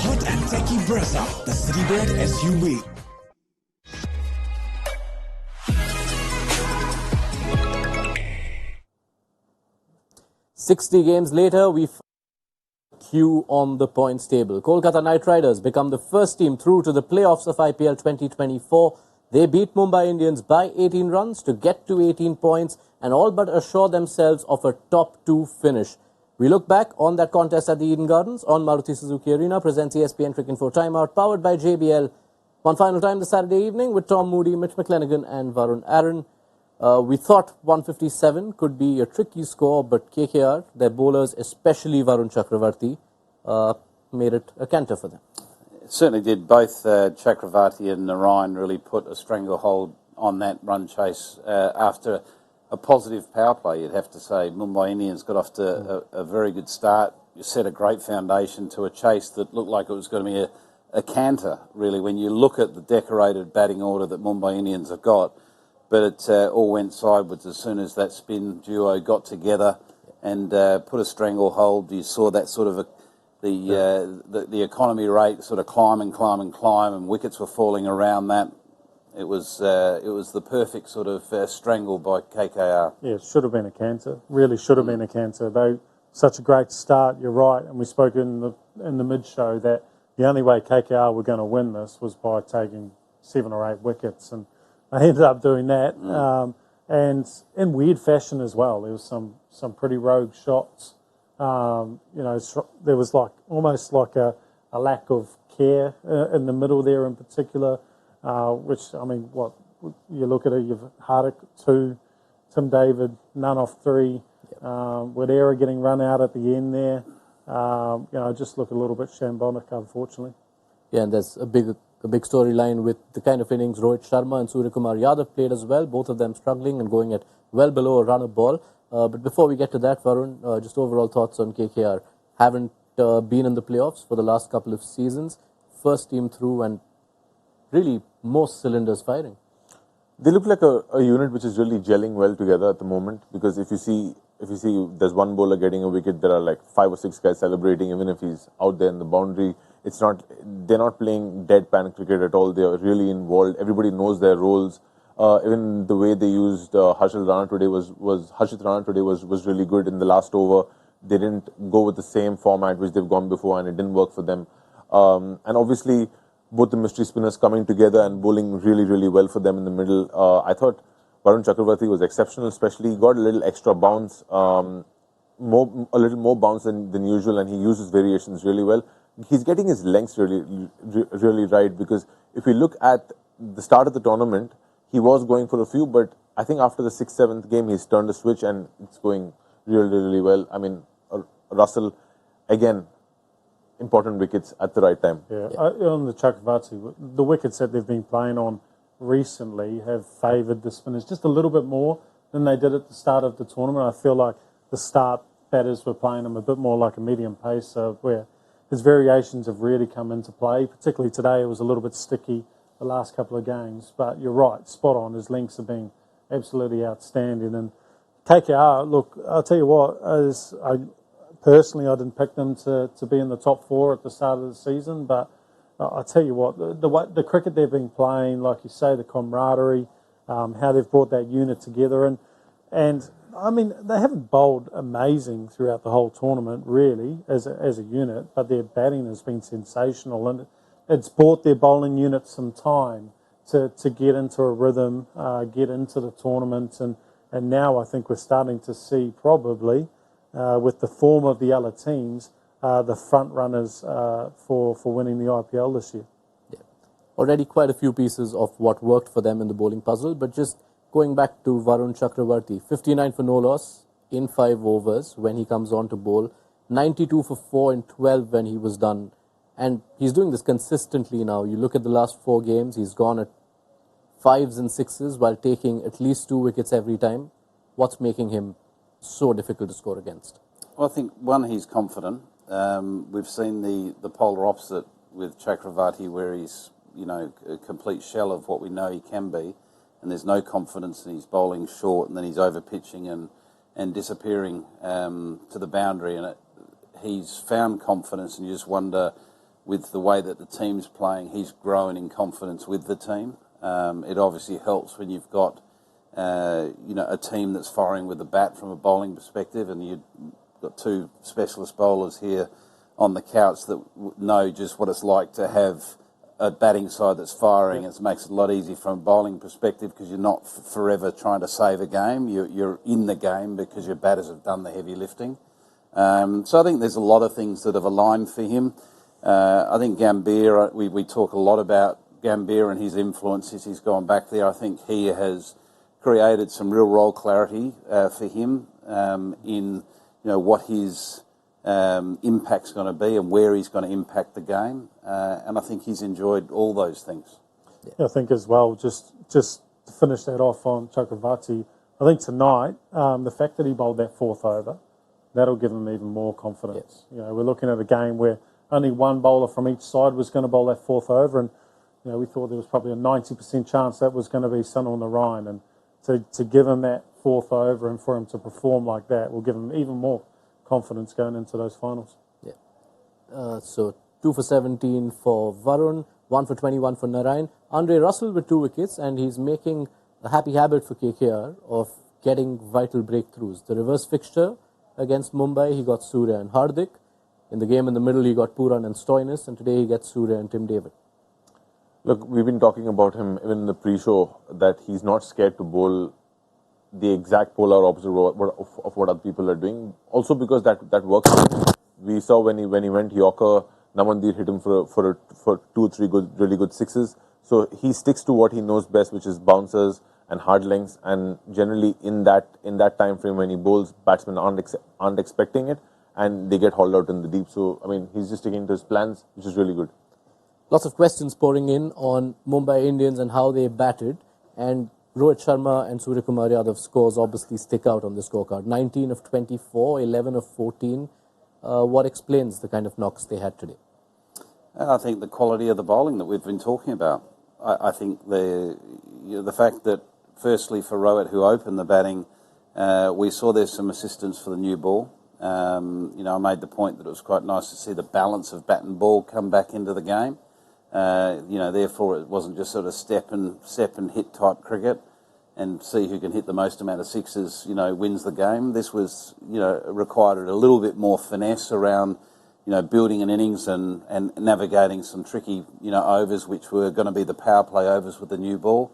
hot and techy Brezza, the Citybird SUV. "60 games later, we queue on the points table. Kolkata Knight Riders become the first team through to the playoffs of IPL 2024. They beat Mumbai Indians by 18 runs to get to 18 points and all but assure themselves of a top 2 finish. We look back on that contest at the Eden Gardens on Maruti Suzuki Arena, presents ESPN Cricket for Timeout, powered by JBL. One final time this Saturday evening with Tom Moody, McClenaghan and Varun Aaron. We thought 157 could be a tricky score, but KKR, their bowlers, especially Varun Chakravarthy, made it a canter for them. It certainly did. Both Chakravarthy and Narayan really put a stranglehold on that run chase after a positive power play, you'd have to say. Mumbai Indians got off to a very good start. You set a great foundation to a chase that looked like it was going to be a canter, really, when you look at the decorated batting order that Mumbai Indians have got. But it all went sideways as soon as that spin duo got together and put a stranglehold. You saw that sort of the economy rate sort of climb, and wickets were falling around that. It was the perfect sort of strangle by KKR. Yeah, it should have been a canter. Really should have been a canter. They such a great start. You're right, and we spoke in the mid show that the only way KKR were going to win this was by taking 7 or 8 wickets, and they ended up doing that, and in weird fashion as well. There was some pretty rogue shots. There was almost like a lack of care in the middle there in particular. Which, I mean, what you look at it, you've Hardik 2, Tim David, none off 3, Wadera getting run out at the end there. Just look a little bit shambolic, unfortunately. Yeah, and there's a big storyline with the kind of innings Rohit Sharma and Suryakumar Yadav played as well, both of them struggling and going at well below a run a ball. But before we get to that, Varun, just overall thoughts on KKR. Haven't been in the playoffs for the last couple of seasons. First team through and really most cylinders firing. They look like a unit which is really gelling well together at the moment, because if you see there's one bowler getting a wicket, there are like 5 or 6 guys celebrating, even if he's out there in the boundary. They're not playing deadpan cricket at all. They're really involved. Everybody knows their roles. Even the way they used Harshit Rana today was really good in the last over. They didn't go with the same format which they've gone before, and it didn't work for them. And obviously, both the mystery spinners coming together and bowling really, really well for them in the middle. I thought Varun Chakravarthy was exceptional, especially. He got a little extra bounce, a little more bounce than usual, and he uses variations really well. He's getting his lengths really right, because if we look at the start of the tournament, he was going for a few, but I think after the 6th, 7th game, he's turned a switch and it's going really, really well. I mean, Russell, again, important wickets at the right time. Yeah. On the Chakravarthy, the wickets that they've been playing on recently have favoured the spinners just a little bit more than they did at the start of the tournament. I feel like the start batters were playing him a bit more like a medium pacer, where his variations have really come into play. Particularly today, it was a little bit sticky the last couple of games. But you're right, spot on. His links have been absolutely outstanding. And KKR, look, I'll tell you what, personally, I didn't pick them to be in the top 4 at the start of the season, but I'll tell you what, the cricket they've been playing, like you say, the camaraderie, how they've brought that unit together, and I mean, they haven't bowled amazing throughout the whole tournament, really, as a unit, but their batting has been sensational, and it's bought their bowling unit some time to get into a rhythm, get into the tournament, and now I think we're starting to see probably, with the form of the other teams, the front runners for winning the IPL this year. Yeah. Already quite a few pieces of what worked for them in the bowling puzzle, but just going back to Varun Chakravarthy, 59 for no loss in 5 overs when he comes on to bowl, 92 for 4 in 12 when he was done, and he's doing this consistently now. You look at the last 4 games, he's gone at 5s and 6s while taking at least 2 wickets every time. What's making him so difficult to score against? Well, I think, one, he's confident. We've seen the polar opposite with Chakravarthy, where he's, a complete shell of what we know he can be, and there's no confidence, and he's bowling short, and then he's over pitching and disappearing to the boundary, and he's found confidence, and you just wonder with the way that the team's playing, he's grown in confidence with the team. It obviously helps when you've got a team that's firing with the bat from a bowling perspective, and you've got two specialist bowlers here on the couch that know just what it's like to have a batting side that's firing. It makes it a lot easier from a bowling perspective because you're not forever trying to save a game. You're in the game because your batters have done the heavy lifting. So I think there's a lot of things that have aligned for him. I think Gambhir, we talk a lot about Gambhir and his influence since he's gone back there. I think he has created some real role clarity for him in what his impact's going to be and where he's going to impact the game. And I think he's enjoyed all those things. Yeah, I think as well, just to finish that off on Chakravarthy, I think tonight, the fact that he bowled that fourth over, that'll give him even more confidence. Yes. We're looking at a game where only one bowler from each side was going to bowl that fourth over, and we thought there was probably a 90% chance that was going to be Sunil Narine, and to give him that fourth over and for him to perform like that will give him even more confidence going into those finals. Yeah. So 2 for 17 for Varun, 1 for 21 for Narine. Andre Russell with 2 wickets, and he's making a happy habit for KKR of getting vital breakthroughs. The reverse fixture against Mumbai, he got Surya and Hardik. In the game in the middle, he got Puran and Stoinis, and today he gets Surya and Tim David. Look, we've been talking about him even in the pre-show that he's not scared to bowl the exact polar opposite of what other people are doing. Also because that works. We saw when he went Yorker, Namandir hit him for 2 or 3 really good sixes. So he sticks to what he knows best, which is bouncers and hard lengths. And generally in that time frame when he bowls, batsmen aren't expecting it, and they get hauled out in the deep. So I mean, he's just sticking to his plans, which is really good. Lots of questions pouring in on Mumbai Indians and how they batted, and Rohit Sharma and Suryakumar Yadav's scores obviously stick out on the scorecard. 19 of 24, 11 of 14. What explains the kind of knocks they had today? I think the quality of the bowling that we've been talking about. I think the fact that, firstly, for Rohit, who opened the batting, we saw there's some assistance for the new ball. I made the point that it was quite nice to see the balance of bat and ball come back into the game. Therefore, it wasn't just sort of step and hit type cricket and see who can hit the most amount of sixes, wins the game. This was, required a little bit more finesse around, building an innings and navigating some tricky, overs, which were going to be the power play overs with the new ball.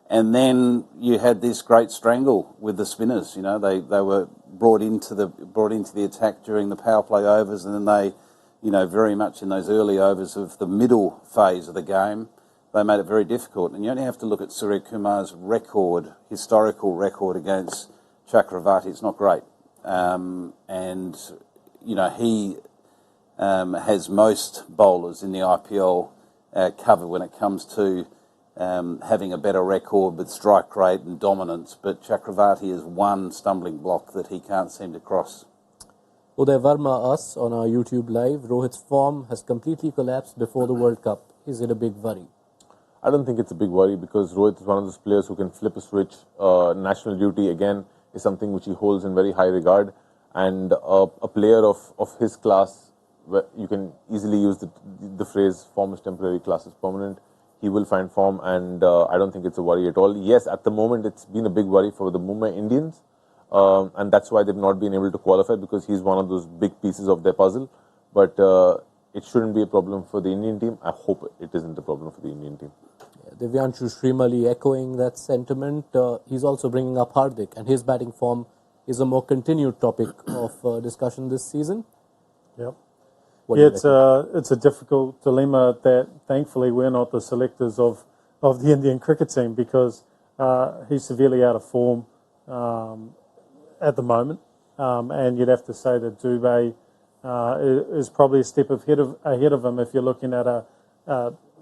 And then you had this great strangle with the spinners. They were brought into the attack during the power play overs, and then they, very much in those early overs of the middle phase of the game, they made it very difficult. And you only have to look at Suryakumar's historical record against Chakravarthy. It's not great. He has most bowlers in the IPL covered when it comes to having a better record with strike rate and dominance, but Chakravarthy is one stumbling block that he can't seem to cross. Uday Verma asks on our YouTube live, Rohit's form has completely collapsed before the World Cup. Is it a big worry? I don't think it's a big worry because Rohit is one of those players who can flip a switch. National duty, again, is something which he holds in very high regard. And a player of his class, you can easily use the phrase, form is temporary, class is permanent. He will find form, and I don't think it's a worry at all. Yes, at the moment, it's been a big worry for the Mumbai Indians. And that's why they've not been able to qualify, because he's one of those big pieces of their puzzle. But it shouldn't be a problem for the Indian team. I hope it isn't a problem for the Indian team. Yeah, Divyanshu Srimali echoing that sentiment. He's also bringing up Hardik, and his batting form is a more continued topic of discussion this season. Yep. It's a difficult dilemma that thankfully we're not the selectors of the Indian cricket team, because he's severely out of form at the moment, and you'd have to say that Dubey is probably a step ahead of him if you're looking at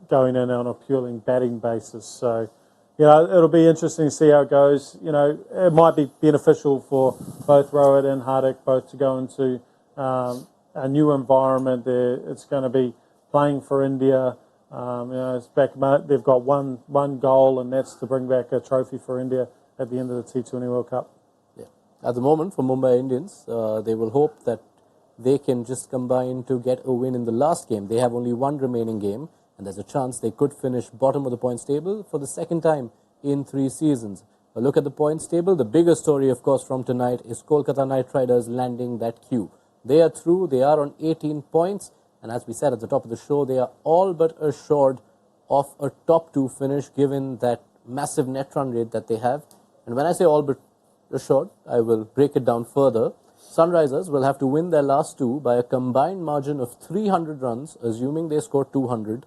going in on a purely batting basis. So, it'll be interesting to see how it goes. It might be beneficial for both Rohit and Hardik both to go into a new environment. It's going to be playing for India. It's back. They've got one goal, and that's to bring back a trophy for India at the end of the T20 World Cup. Yeah. At the moment, for Mumbai Indians, they will hope that they can just combine to get a win in the last game. They have only one remaining game, and there's a chance they could finish bottom of the points table for the second time in 3 seasons. A look at the points table. The bigger story, of course, from tonight is Kolkata Knight Riders landing that queue. They are through. They are on 18 points. And as we said at the top of the show, they are all but assured of a top 2 finish given that massive net run rate that they have. And when I say all but assured, I will break it down further. Sunrisers will have to win their last 2 by a combined margin of 300 runs, assuming they score 200,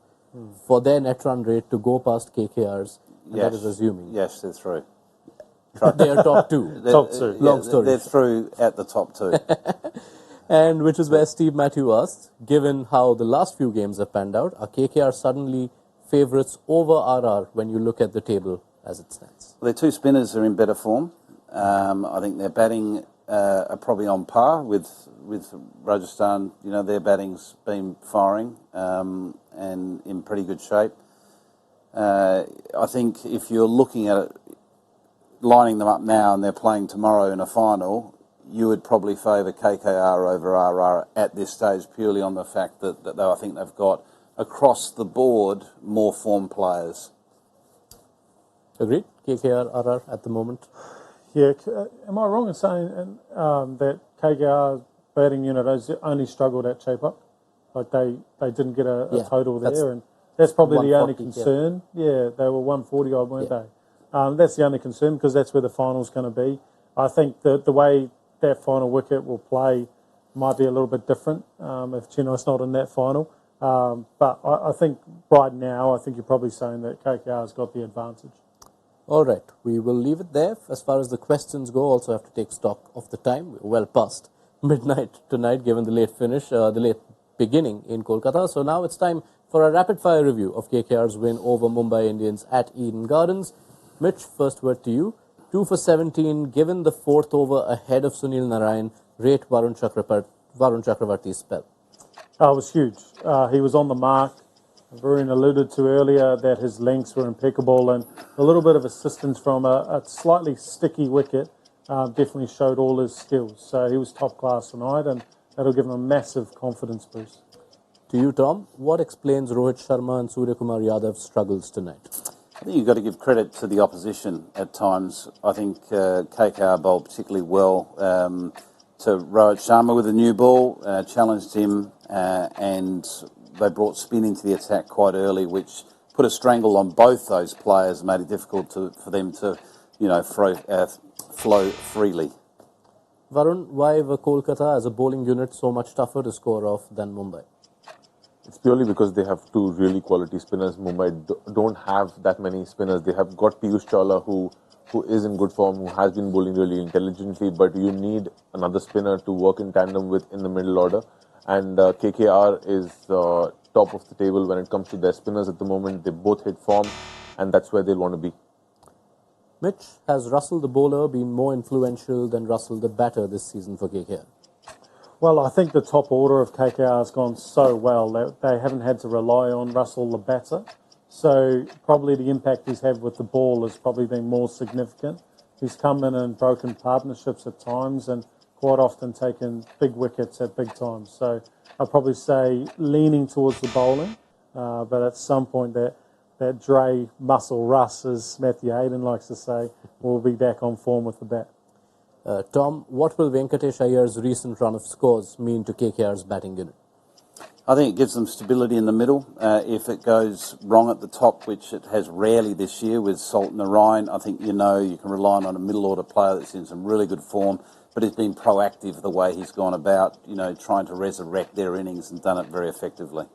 for their net run rate to go past KKR's. And that is assuming. Yes, they're through. They are top 2. Top 2. Long story. They're through at the top 2. And which is where Steve Matthew asked, given how the last few games have panned out, are KKR suddenly favourites over RR when you look at the table as it stands? Well, their 2 spinners are in better form. I think their batting are probably on par with Rajasthan. You know, their batting's been firing and in pretty good shape. I think if you're looking at it, lining them up now and they're playing tomorrow in a final, you would probably favour KKR over RR at this stage purely on the fact that I think they've got, across the board, more form players. Agreed? KKR, RR at the moment? Yeah, am I wrong in saying that KKR's batting unit has only struggled at shape up? Like they didn't get a total there, and that's probably the only concern. Yeah, they were 140 odd, weren't they? That's the only concern because that's where the final's going to be. I think that the way that final wicket will play might be a little bit different if Chennai's not in that final. But I think right now, I think you're probably saying that KKR's got the advantage. All right, we will leave it there. As far as the questions go, also have to take stock of the time. We're well past midnight tonight, given the late finish, the late beginning in Kolkata. So now it's time for a rapid-fire review of KKR's win over Mumbai Indians at Eden Gardens. Mitch, first word to you. 2 for 17, given the 4th over ahead of Sunil Narayan, rate Varun Chakravarthy's spell. Oh, it was huge. He was on the mark. Varun alluded to earlier that his lengths were impeccable, and a little bit of assistance from a slightly sticky wicket definitely showed all his skills. So he was top class tonight, and that'll give him a massive confidence boost. To you, Tom, what explains Rohit Sharma and Suryakumar Yadav's struggles tonight? I think you've got to give credit to the opposition at times. I think KKR bowled particularly well to Rohit Sharma with a new ball, challenged him, and they brought spin into the attack quite early, which put a strangle on both those players, made it difficult for them to, flow freely. Varun, why were Kolkata as a bowling unit so much tougher to score off than Mumbai? It's purely because they have 2 really quality spinners. Mumbai don't have that many spinners. They have got Piyush Chawla, who is in good form, who has been bowling really intelligently, but you need another spinner to work in tandem with in the middle order. And KKR is top of the table when it comes to their spinners at the moment. They both hit form, and that's where they'll want to be. Mitch, has Russell the bowler been more influential than Russell the batter this season for KKR? Well, I think the top order of KKR has gone so well that they haven't had to rely on Russell the batter. So probably the impact he's had with the ball has probably been more significant. He's come in and broken partnerships at times and quite often taken big wickets at big times. So I'd probably say leaning towards the bowling, but at some point that Dre muscle Russ, as Matthew Hayden likes to say, will be back on form with the bat. Tom, what will Venkatesh Iyengar's recent run of scores mean to KKR's batting unit? I think it gives them stability in the middle. If it goes wrong at the top, which it has rarely this year with Salt and Narayan, I think you can rely on a middle order player that's in some really good form, but he's been proactive the way he's gone about, trying to resurrect their innings and done it very effectively.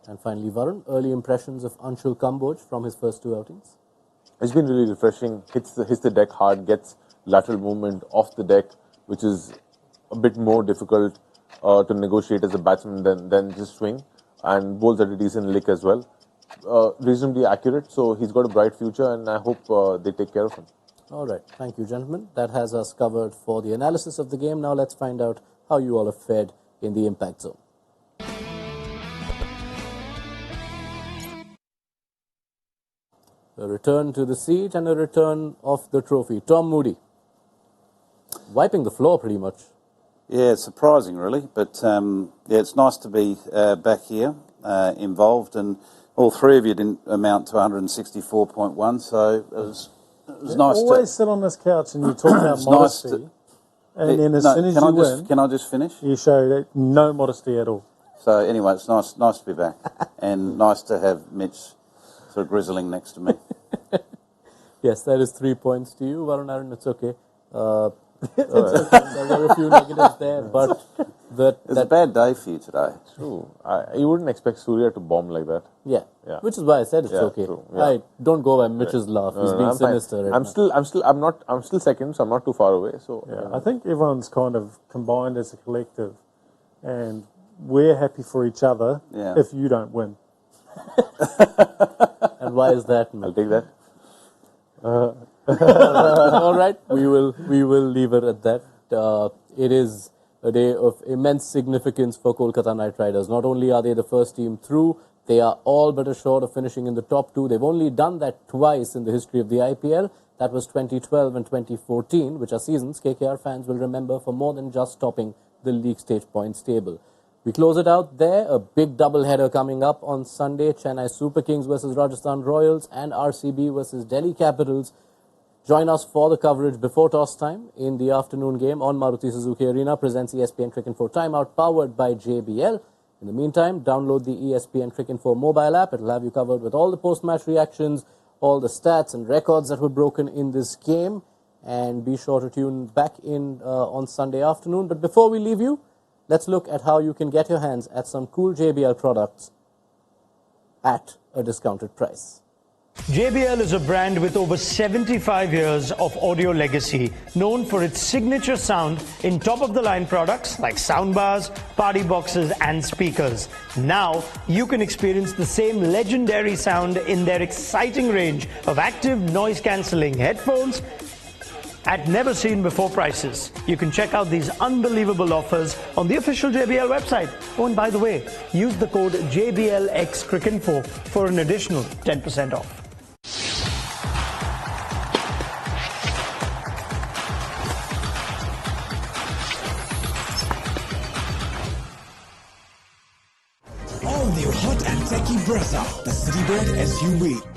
And finally, Varun, early impressions of Anshul Kamboj from his first 2 outings? It's been really refreshing. Hits the deck hard, gets lateral movement off the deck, which is a bit more difficult to negotiate as a batsman than just swing, and bowls at a decent lick as well. Reasonably accurate, so he's got a bright future, and I hope they take care of him. All right, thank you, gentlemen. That has us covered for the analysis of the game. Now let's find out how you all have fared in the impact zone. A return to the seat and a return of the trophy. Tom Moody, wiping the floor pretty much. Yeah, it's surprising, really. But, yeah, it's nice to be back here, involved. And all three of you didn't amount to 164.1, so it was nice to... always sit on this couch and you talk about modesty, and then as soon as you win... Can I just finish? You show no modesty at all. So, anyway, it's nice to be back. And nice to have Mitch sort of grizzling next to me. Yes, that is 3 points to you, Varun Aaron. It's okay. It's okay. There were a few negatives there, but it's a bad day for you today. True. You wouldn't expect Surya to bomb like that. Yeah. Yeah. Which is why I said it's okay. True. Yeah. I don't go by Mitch's laugh. He's being I'm sinister. fine. Right I'm still second, so I'm not too far away. So Yeah, I think everyone's kind of combined as a collective, and we're happy for each other if you don't win. And why is that, I'll take that. All right, we will leave it at that. It is a day of immense significance for Kolkata Knight Riders. Not only are they the first team through, they are all but assured of finishing in the top two. They've only done that twice in the history of the IPL. That was 2012 and 2014, which are seasons KKR fans will remember for more than just topping the league stage points table. We close it out there. A big double-header coming up on Sunday. Chennai Super Kings versus Rajasthan Royals and RCB versus Delhi Capitals. Join us for the coverage before toss time in the afternoon game on Maruti Suzuki Arena. Presents ESPN Cricket Info Timeout, powered by JBL. In the meantime, download the ESPN Cricket Info mobile app. It will have you covered with all the post-match reactions, all the stats and records that were broken in this game. And be sure to tune back in on Sunday afternoon. But before we leave you, let's look at how you can get your hands at some cool JBL products at a discounted price. JBL is a brand with over 75 years of audio legacy, known for its signature sound in top-of-the-line products like soundbars, party boxes and speakers. Now, you can experience the same legendary sound in their exciting range of active noise-cancelling headphones at never-seen-before prices. You can check out these unbelievable offers on the official JBL website. Oh, and by the way, use the code JBLXCricinfo for an additional 10% off. All new hot and techy Brezza, the Citybird SUV.